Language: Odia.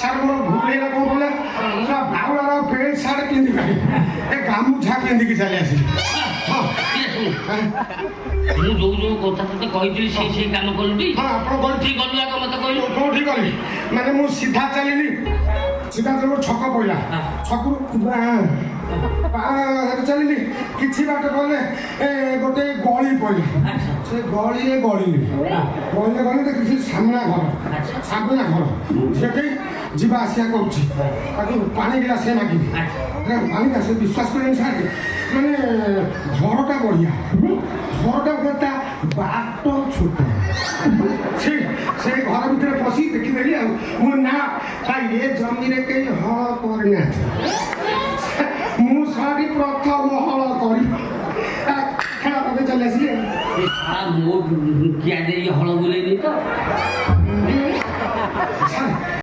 ସାର୍ ମୋର ଭୁଲ ହେଇଗଲା କ'ଣ କହିଲେ ବାଉଳାର ପେଣ୍ଟ ସାର୍ଟ ପିନ୍ଧି ପାରି ଏ ଗାମୁଛା ପିନ୍ଧିକି ଚାଲି ଆସିଲି। ମୁଁ ଯୋଉ କଥା ତତେ କହିଥିଲି ସେଇ କାମ କଲୁଟି? ହଁ ଆପଣ କୋଉଠି ଗଲୁ ଆଗ ମତେ କହିଲୁ? କୋଉଠି ଗଲି ମାନେ ମୁଁ ସିଧା ଚାଲିଲି ସିଧା ମୋର ଛକ ପଇଲା ଛକରୁ ଚାଲିଲି କିଛି ବାଟ ଗଲେ ଗୋଟେ ଗଳି ପଇଲା ସେ ଗଳିରେ ଗଳିଲି ଦେଖିଲି ସାମ୍ନା ଘର ସେଠି ଯିବା ଆସିବା କରୁଛି ତାକୁ ପାଣି ଗିଲାସେ ମାଗିବି ପାଣି ଗ୍ଲାସେ ବିଶ୍ୱାସ କରିବେନି ସାର୍ ମାନେ ଘରଟା ବଢ଼ିଆ ଘରଟା ତା ବାଟ ଛୋଟ ସେ ଘର ଭିତରେ ପଶି ଦେଖିଦେଲି ଆଉ ମୁଁ ନା ଏ ଜମିରେ କେହି ହଳ କରିନାହାନ୍ତି ମୁଁ ସାରି ପ୍ରଥମ ହଳ କରି ଖେଳ ପକେଇ ଚାଲି ଆସିଲି।